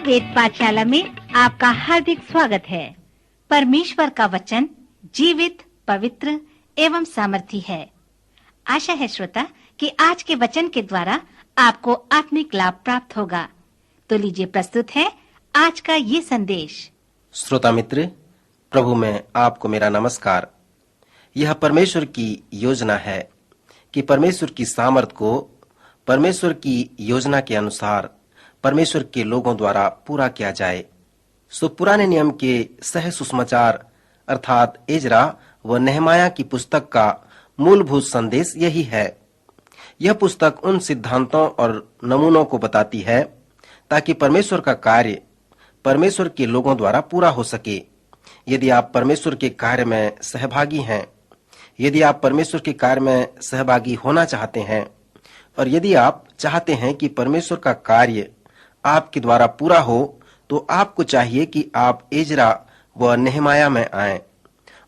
वेद पाठशाला में आपका हार्दिक स्वागत है। परमेश्वर का वचन जीवित, पवित्र एवं सामर्थी है। आशा है श्रोता कि आज के वचन के द्वारा आपको आत्मिक लाभ प्राप्त होगा। तो लीजिए प्रस्तुत है आज का ये संदेश। श्रोता मित्र, प्रभु में आपको मेरा नमस्कार। यह परमेश्वर की योजना है कि परमेश्वर की सामर्थ को परमेश्वर की योजना के अनुसार परमेश्वर के लोगों द्वारा पूरा किया जाए। सो पुराने नियम के सह सुसमाचार अर्थात एजरा व नेहमाया की पुस्तक का मूलभूत संदेश यही है। यह पुस्तक उन सिद्धांतों और नमूनों को बताती है ताकि परमेश्वर का कार्य परमेश्वर के लोगों द्वारा पूरा हो सके। यदि आप परमेश्वर के कार्य में सहभागी हैं, यदि आप परमेश्वर के कार्य में सहभागी होना चाहते हैं और यदि आप चाहते हैं कि परमेश्वर का कार्य आपके द्वारा पूरा हो, तो आपको चाहिए कि आप एजरा व नेहमाया में आएं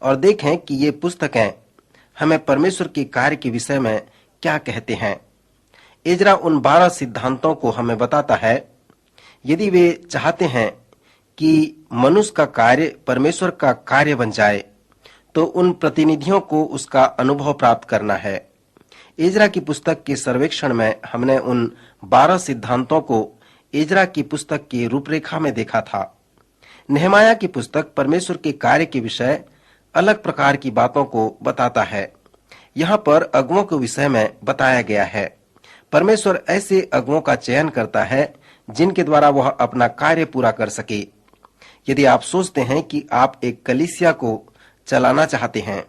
और देखें कि ये पुस्तकें हमें परमेश्वर के कार्य के विषय में क्या कहते हैं। एजरा उन 12 सिद्धांतों को हमें बताता है। यदि वे चाहते हैं कि मनुष्य का कार्य परमेश्वर का कार्य बन जाए, तो उन प्रतिनिधियों को उसका अनुभव प्राप्त करना है। एजरा की पुस्तक के सर्वेक्षण में हमने उन 12 सिद्धांतों को एजरा की पुस्तक की रूपरेखा में देखा था। नेहमाया की पुस्तक परमेश्वर के कार्य के विषय अलग प्रकार की बातों को बताता है। यहाँ पर अगुओं के विषय में बताया गया है। परमेश्वर ऐसे अगुओं का चयन करता है जिनके द्वारा वह अपना कार्य पूरा कर सके। यदि आप सोचते हैं कि आप एक कलीसिया को चलाना चाहते हैं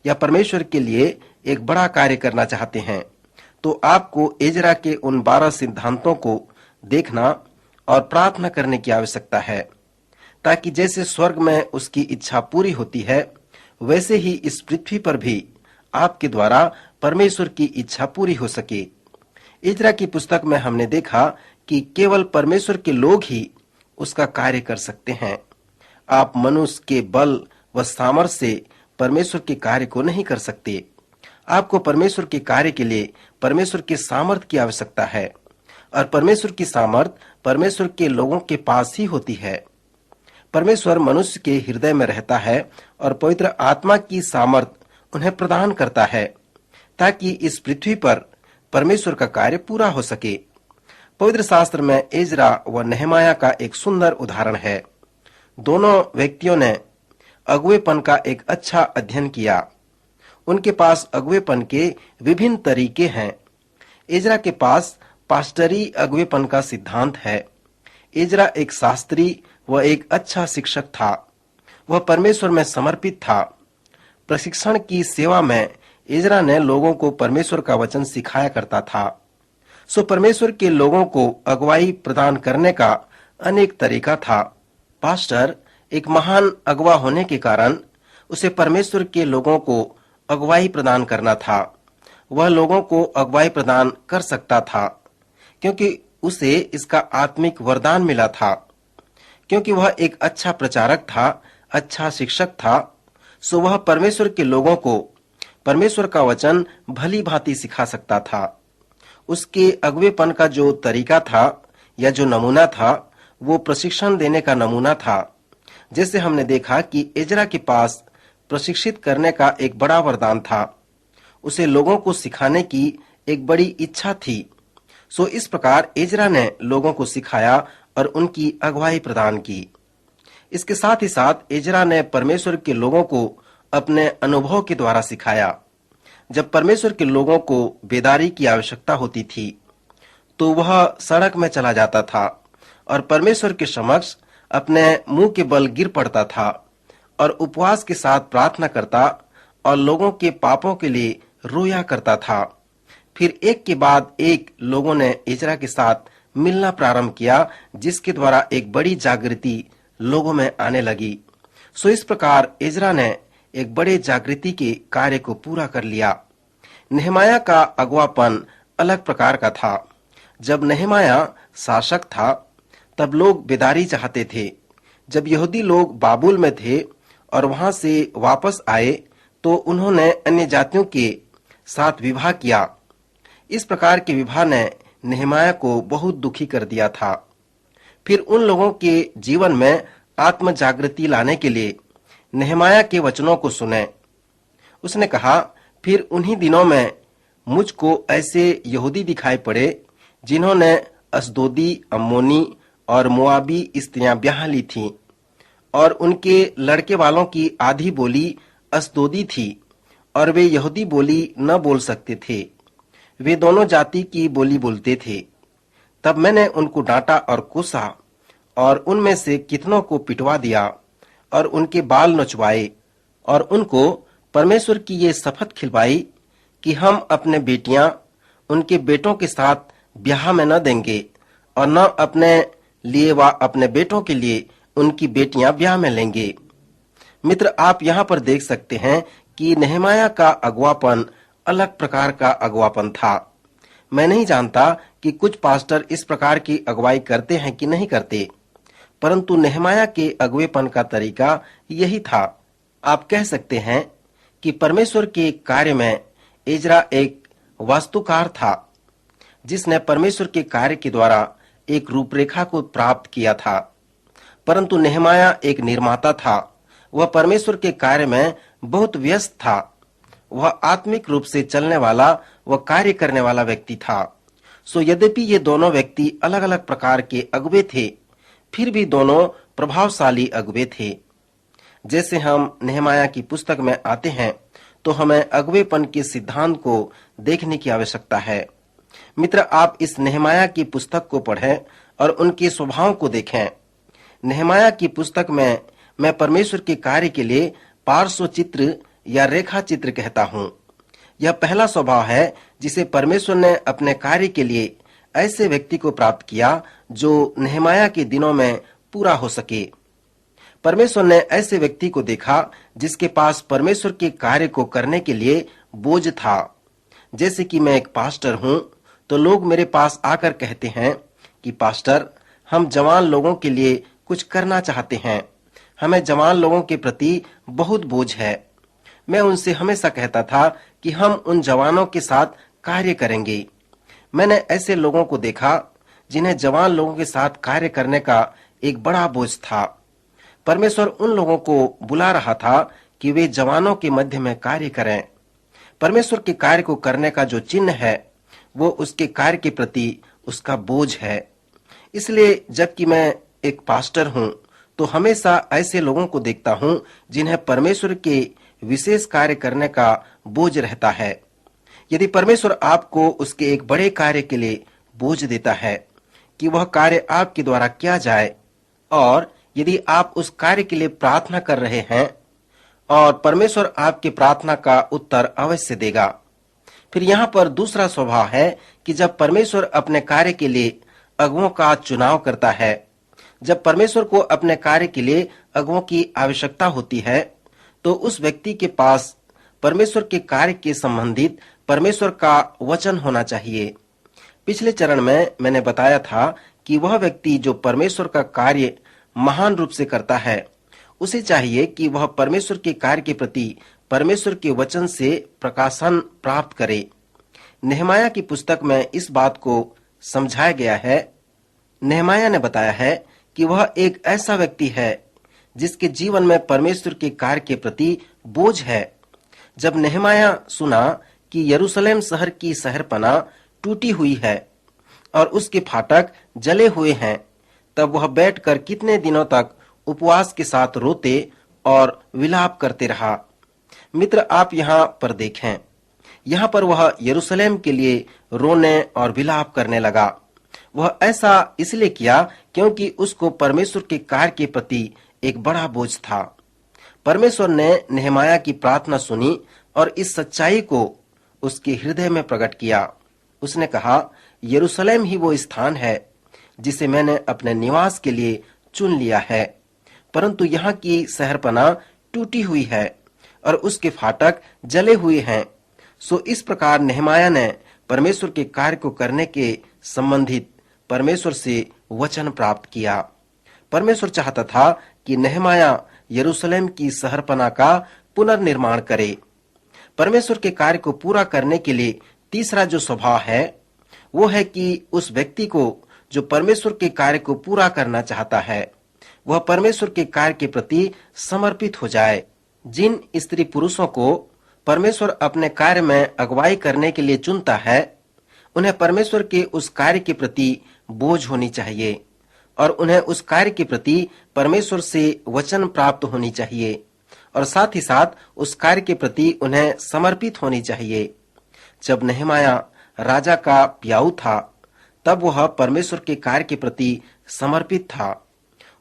या परमेश्वर के लिए एक बड़ा कार्य करना चाहते हैं, तो आपको एजरा के उन 12 सिद्धांतों को देखना और प्रार्थना करने की आवश्यकता है, ताकि जैसे स्वर्ग में उसकी इच्छा पूरी होती है, वैसे ही इस पृथ्वी पर भी आपके द्वारा परमेश्वर की इच्छा पूरी हो सके। एजरा की पुस्तक में हमने देखा कि केवल परमेश्वर के लोग ही उसका कार्य कर सकते हैं। आप मनुष्य के बल व सामर्थ्य से परमेश्वर के कार्य को नहीं कर सकते। आपको परमेश्वर के कार्य के लिए परमेश्वर के सामर्थ्य की आवश्यकता है और परमेश्वर की सामर्थ्य परमेश्वर के लोगों के पास ही होती है। परमेश्वर मनुष्य के हृदय में रहता है और पवित्र आत्मा की सामर्थ्य उन्हें प्रदान करता है ताकि इस पृथ्वी पर परमेश्वर का कार्य पूरा हो सके। पवित्र शास्त्र में एजरा व नेहमाया का एक सुंदर उदाहरण है। दोनों व्यक्तियों ने अगुवेपन का एक अच्छा अध्ययन किया। उनके पास अगुवेपन के विभिन्न तरीके हैं। एजरा के पास पास्टरी अगुवेपन का सिद्धांत है। एजरा एक शास्त्री व एक अच्छा शिक्षक था। वह परमेश्वर में समर्पित था। प्रशिक्षण की सेवा में एजरा ने लोगों को परमेश्वर का वचन सिखाया करता था। सो परमेश्वर के लोगों को अगुवाई प्रदान करने का अनेक तरीका था। पास्टर एक महान अगुवा होने के कारण उसे परमेश्वर के लोगों को अगुवाई प्रदान करना था। वह लोगों को अगुवाई प्रदान कर सकता था क्योंकि उसे इसका आत्मिक वरदान मिला था। क्योंकि वह एक अच्छा प्रचारक था, अच्छा शिक्षक था, सो वह परमेश्वर के लोगों को परमेश्वर का वचन भली भांति सिखा सकता था। उसके अगुवेपन का जो तरीका था या जो नमूना था, वो प्रशिक्षण देने का नमूना था। जैसे हमने देखा कि एजरा के पास प्रशिक्षित करने का एक बड़ा वरदान था। उसे लोगों को सिखाने की एक बड़ी इच्छा थी। सो इस प्रकार एजरा ने लोगों को सिखाया और उनकी अगुवाई प्रदान की। इसके साथ ही साथ एजरा ने परमेश्वर के लोगों को अपने अनुभव के द्वारा सिखाया। जब परमेश्वर के लोगों को बेदारी की आवश्यकता होती थी, तो वह सड़क में चला जाता था और परमेश्वर के समक्ष अपने मुंह के बल गिर पड़ता था और उपवास के साथ प्रार्थना करता और लोगों के पापों के लिए रोया करता था। फिर एक के बाद एक लोगों ने एजरा के साथ मिलना प्रारंभ किया, जिसके द्वारा एक बड़ी जागृति लोगों में आने लगी। सो इस प्रकार एजरा ने एक बड़े जागृति के कार्य को पूरा कर लिया। नेहमाया का अगुवापन अलग प्रकार का था। जब नेहमाया शासक था, तब लोग बेदारी चाहते थे। जब यहूदी लोग बाबुल में थे और वहां से वापस आए, तो उन्होंने अन्य जातियों के साथ विवाह किया। इस प्रकार के विवाह ने नेहमाया को बहुत दुखी कर दिया था। फिर उन लोगों के जीवन में आत्म जागृति लाने के लिए नेहमाया के वचनों को सुने। उसने कहा, फिर उन्हीं दिनों में मुझको ऐसे यहूदी दिखाई पड़े जिन्होंने अस्दोदी, अम्मोनी और मोआबी स्त्रियां ब्याह ली थीं, और उनके लड़के वालों की आधी बोली अस्दोदी थी और वे यहूदी बोली न बोल सकते थे। वे दोनों जाति की बोली बोलते थे। तब मैंने उनको डांटा और कोसा और उनमें से कितनों को पिटवा दिया और उनके बाल नचवाए और उनको परमेश्वर की ये शपथ खिलवाई कि हम अपने बेटियां उनके बेटों के साथ ब्याह में न देंगे और न अपने लिए व अपने बेटों के लिए उनकी बेटियां ब्याह में लेंगे। मित्र, आप यहाँ पर देख सकते हैं कि नेहमाया का अगवापन अलग प्रकार का अगवापन था। मैं नहीं जानता कि कुछ पास्टर इस प्रकार की अगुवाई करते हैं कि नहीं करते, परंतु नेहमाया के अगवेपन का तरीका यही था। आप कह सकते हैं कि परमेश्वर के कार्य में एजरा एक वास्तुकार था, जिसने परमेश्वर के कार्य के द्वारा एक रूपरेखा को प्राप्त किया था, परंतु नेहमाया एक निर्माता था। वह परमेश्वर के कार्य में बहुत व्यस्त था। वह आत्मिक रूप से चलने वाला व कार्य करने वाला व्यक्ति था। सो यद्यपि ये दोनों व्यक्ति अलग अलग प्रकार के अगुवे थे, फिर भी दोनों प्रभावशाली अगुवे थे। जैसे हम नेहमाया की पुस्तक में आते हैं तो हमें अगुवेपन के सिद्धांत को देखने की आवश्यकता है। मित्र, आप इस नेहमाया की पुस्तक को पढ़ें और उनके स्वभाव को देखें। नेहमाया की पुस्तक में मैं परमेश्वर के कार्य के लिए पार्श्व चित्र या रेखा चित्र कहता हूँ। यह पहला स्वभाव है जिसे परमेश्वर ने अपने कार्य के लिए ऐसे व्यक्ति को प्राप्त किया जो नेहमाया के दिनों में पूरा हो सके। परमेश्वर ने ऐसे व्यक्ति को देखा जिसके पास परमेश्वर के कार्य को करने के लिए बोझ था। जैसे कि मैं एक पास्टर हूँ तो लोग मेरे पास आकर कहते हैं कि पास्टर, हम जवान लोगों के लिए कुछ करना चाहते हैं। हमें जवान लोगों के प्रति बहुत बोझ है। मैं उनसे हमेशा कहता था कि हम उन जवानों के साथ कार्य करेंगे। मैंने ऐसे लोगों को देखा जिन्हें जवान लोगों के साथ कार्य करने का एक बड़ा बोझ था। परमेश्वर उन लोगों को बुला रहा था कि वे जवानों के मध्य में कार्य करें। परमेश्वर के कार्य को करने का जो चिन्ह है वो उसके कार्य के प्रति उसका बोझ है। इसलिए जबकि मैं एक पास्टर हूँ तो हमेशा ऐसे लोगों को देखता हूँ जिन्हें परमेश्वर के विशेष कार्य करने का बोझ रहता है। यदि परमेश्वर आपको उसके एक बड़े कार्य के लिए बोझ देता है कि वह कार्य आपके द्वारा किया जाए, और यदि आप उस कार्य के लिए प्रार्थना कर रहे हैं और परमेश्वर आपकी प्रार्थना का उत्तर अवश्य देगा। फिर यहाँ पर दूसरा स्वभाव है कि जब परमेश्वर अपने कार्य के लिए अगुओं का चुनाव करता है, जब परमेश्वर को अपने कार्य के लिए अगुओं की आवश्यकता होती है, तो उस व्यक्ति के पास परमेश्वर के कार्य के संबंधित परमेश्वर का वचन होना चाहिए। पिछले चरण में मैंने बताया था कि वह व्यक्ति जो परमेश्वर का कार्य महान रूप से करता है, उसे चाहिए कि वह परमेश्वर के कार्य के प्रति परमेश्वर के वचन से प्रकाशन प्राप्त करे। नेहमाया की पुस्तक में इस बात को समझाया गया है। नेहमाया ने बताया है कि वह एक ऐसा व्यक्ति है जिसके जीवन में परमेश्वर के कार्य के प्रति बोझ है। जब नेहमाया सुना कि यरूशलेम शहर की शहरपना टूटी हुई है और उसके फाटक जले हुए हैं, तब वह बैठकर कितने दिनों तक उपवास के साथ रोते और विलाप करते रहा। मित्र, आप यहाँ पर देखें, यहाँ पर वह यरूशलेम के लिए रोने और विलाप करने लगा। वह ऐसा इसलिए किया क्योंकि उसको परमेश्वर के कार्य के प्रति एक बड़ा बोझ था। परमेश्वर ने नेहमाया की प्रार्थना सुनी और इस सच्चाई को उसके हृदय में प्रकट किया। उसने कहा, यरूशलेम ही वो स्थान है जिसे मैंने अपने निवास के लिए चुन लिया है, परंतु यहाँ की शहरपना टूटी हुई है और उसके फाटक जले हुए हैं। सो इस प्रकार नेहमाया ने परमेश्वर के कार्य को करने के संबंधित परमेश्वर से वचन प्राप्त किया। परमेश्वर चाहता था कि नेहमाया यरूशलेम की शहरपना का पुनर्निर्माण करे। परमेश्वर के कार्य को पूरा करने के लिए तीसरा जो स्वभाव है वो है कि उस व्यक्ति को जो परमेश्वर के कार्य को पूरा करना चाहता है वह परमेश्वर के कार्य के प्रति समर्पित हो जाए। जिन स्त्री पुरुषों को परमेश्वर अपने कार्य में अगुवाई करने के लिए चुनता है उन्हें परमेश्वर के उस कार्य के प्रति बोझ होनी चाहिए और उन्हें उस कार्य के प्रति परमेश्वर से वचन प्राप्त होनी चाहिए और साथ ही साथ उस कार्य के प्रति उन्हें समर्पित होनी चाहिए। जब नहमाया राजा का प्याऊ था तब वह परमेश्वर के कार्य के प्रति समर्पित था।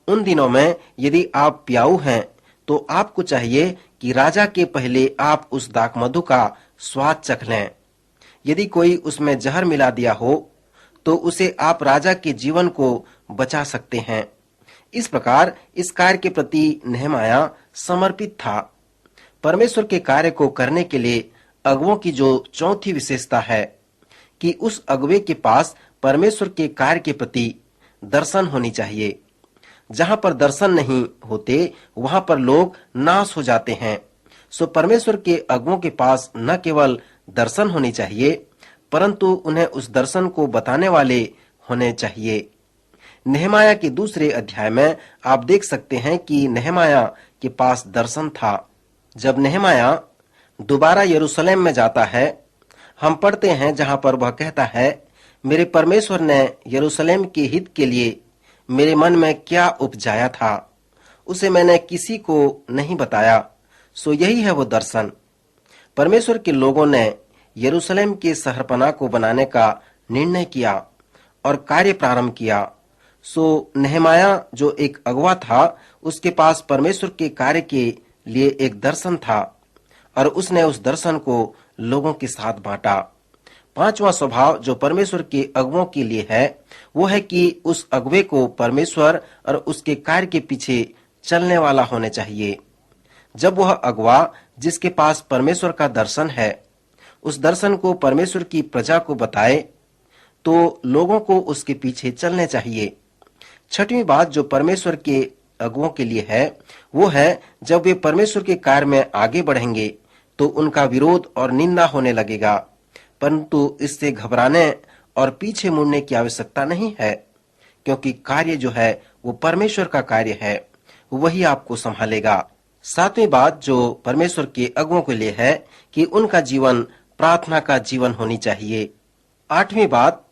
उन दिनों में यदि आप प्याऊ हैं तो आपको चाहिए कि राजा के पहले आप उस दाखमधु का स्वाद चख लें। यदि कोई उसमें जहर मिला दिया हो तो उसे आप राजा के जीवन को बचा सकते हैं। इस प्रकार इस कार्य के प्रति नहमाया समर्पित था। परमेश्वर के कार्य को करने के लिए अगुवों की जो चौथी विशेषता है कि उस अगुवे के पास परमेश्वर के कार्य के प्रति दर्शन होनी चाहिए। जहां पर दर्शन नहीं होते वहां पर लोग नाश हो जाते हैं। सो परमेश्वर के अगुवों के पास न केवल दर्शन होनी चाहिए परंतु उन्हें उस दर्शन को बताने वाले होने चाहिए। नहमाया के दूसरे अध्याय में आप देख सकते हैं कि नहमाया के पास दर्शन था। जब नहमाया दोबारा यरूशलेम में जाता है हम पढ़ते हैं जहां पर वह कहता है, मेरे परमेश्वर ने यरूशलेम के हित के लिए मेरे मन में क्या उपजाया था उसे मैंने किसी को नहीं बताया। सो यही है वो दर्शन। परमेश्वर के लोगों ने यरूशलेम के शहरपनाह को बनाने का निर्णय किया और कार्य प्रारंभ किया। सो नहमाया जो एक अगुवा था उसके पास परमेश्वर के कार्य के लिए एक दर्शन था और उसने उस दर्शन को लोगों के साथ बांटा। पांचवा स्वभाव जो परमेश्वर के अगुवों के लिए है वो है कि उस अगुवे को परमेश्वर और उसके कार्य के पीछे चलने वाला होने चाहिए। जब वह अगुवा जिसके पास परमेश्वर का दर्शन है उस दर्शन को परमेश्वर की प्रजा को बताए तो लोगों को उसके पीछे चलने चाहिए। छठवीं बात जो परमेश्वर के अगुवों के लिए है वो है जब वे परमेश्वर के कार्य में आगे बढ़ेंगे तो उनका विरोध और निंदा होने लगेगा, परंतु इससे घबराने और पीछे मुड़ने की आवश्यकता नहीं है, क्योंकि कार्य जो है वो परमेश्वर का कार्य है, वही आपको संभालेगा। सातवीं बात जो परमेश्वर के अगुवों के लिए है कि उनका जीवन प्रार्थना का जीवन होनी चाहिए। आठवीं बात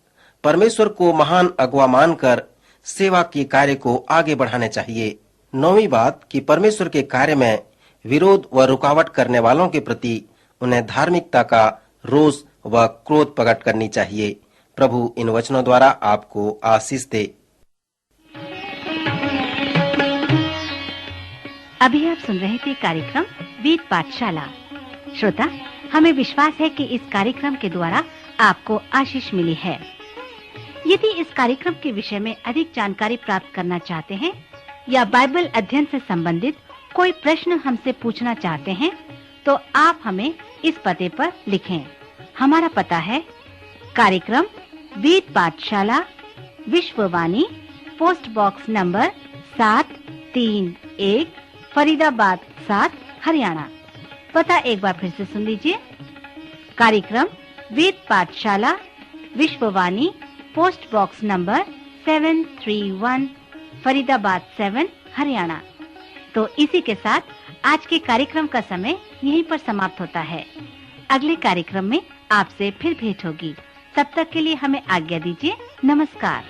परमेश्वर को महान अगुवा मानकर सेवा के कार्य को आगे बढ़ाने चाहिए। नौवीं बात कि परमेश्वर के कार्य में विरोध व रुकावट करने वालों के प्रति उन्हें धार्मिकता का रोष व क्रोध प्रकट करनी चाहिए। प्रभु इन वचनों द्वारा आपको आशीष दे। अभी आप सुन रहे थे कार्यक्रम वेद पाठशाला। श्रोता, हमें विश्वास है कि इस कार्यक्रम के द्वारा आपको आशीष मिली है। यदि इस कार्यक्रम के विषय में अधिक जानकारी प्राप्त करना चाहते हैं या बाइबल अध्ययन से संबंधित कोई प्रश्न हमसे पूछना चाहते हैं तो आप हमें इस पते पर लिखें। हमारा पता है कार्यक्रम Ved Pathshala, Vishwavani, post box number 731, Faridabad 7, Haryana. पता एक बार फिर से सुन लीजिए। कार्यक्रम Ved Pathshala, Vishwavani, post box number 731, Faridabad 7, Haryana. तो इसी के साथ आज के कार्यक्रम का समय यहीं पर समाप्त होता है। अगले कार्यक्रम में आपसे फिर भेंट होगी। तब तक के लिए हमें आज्ञा दीजिए। नमस्कार।